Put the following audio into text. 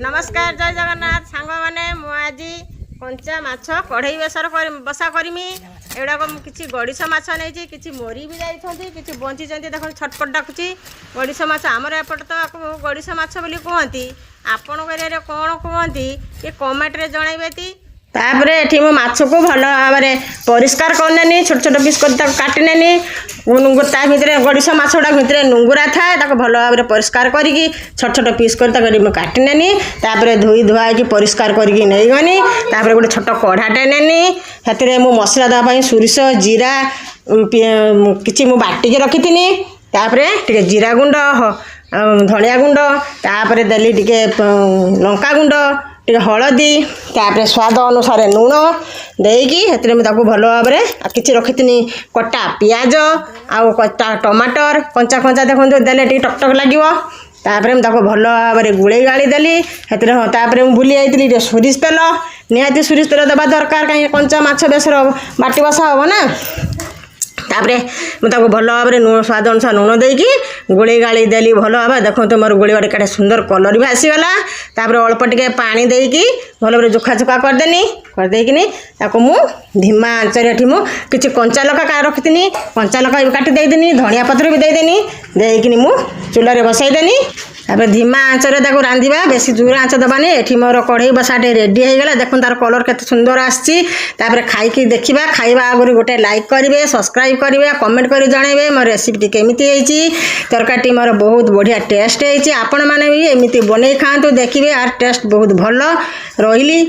नमस्कार जय जगन्नाथ सांग मैंने आज कंचा माछ कढ़ई बेसर बसा करमी एगुड़ाक किसी गड़िश माछ नहीं कि मरी भी जाती कि बंची देख छटपट डाकुची गड़िश माछ आमर एपट तो गड़िश माछ बोली कहती आपण एरिया कौन कहती ये कमेंट रे जनइबे। तापर ये मो माछ को भल भाव में परिष्कार करने छोट छोट पीस कर काटिने ता भितर गड़िश माछ गुड़ा भितर नुंगुरा थाए भल भाव में परिष्कार करी छोट छोट पीस कर काटिने तापर धोई धुआई परिष्कार करनी गोटे छोट कढ़ाटे नेनी से मु मसला देवाई सोरिष जीरा कि बाटिकी रखी तापर जीरा गुंड धनिया गुंड तापर देली टिके लंका गुंड टे हलदी तापर स्वाद अनुसार लुण देकी भल भाव में किसी रखी कटा पियाज आउ कटा टमाटर कंचा कंचा देखो देले टकटक लगे तापर भल भाव में गुड़े गाड़ी देली तापर भूली जाइली सोरिष तेल निहाती सोरिष तेल देवा दरकार कहीं कंचा माछ बेसर बाटी बसा हम ना तापर मुझे भल भाव में स्वाद अनुसार लुण देकी गोली गाड़ी देली भल भाव देखो मोर गोली केटे सुंदर कलर भी आसीगला तापर अल्प टिके पानी देकी भल भाव जोखा चोखा करदेनी करदेकिनी धीमा आंचर किसी कंचा लका रखी कंचा लका भी काटी देदेनी धनिया पत्र भी देदेनी देकिनी मु चूल्हे बसईदेनी तापर धीमा आंचर रांधिबा बेसी जोर आंच दबानी एठी मोर कढ़ई बसाटे रेडी हो गला देखो तार कलर केते सुंदर आसी तापर खाई देखा खाइबा आगु गोटे लाइक करेंगे सब्सक्राइब करेंगे कमेंट कर जनइबे मोर रेसिपी केमिति होईची तरकारी मोर बहुत बढ़िया टेस्ट होईची आपण माने भी एमिति बनै खातु देखिए यार टेस्ट बहुत भल रही।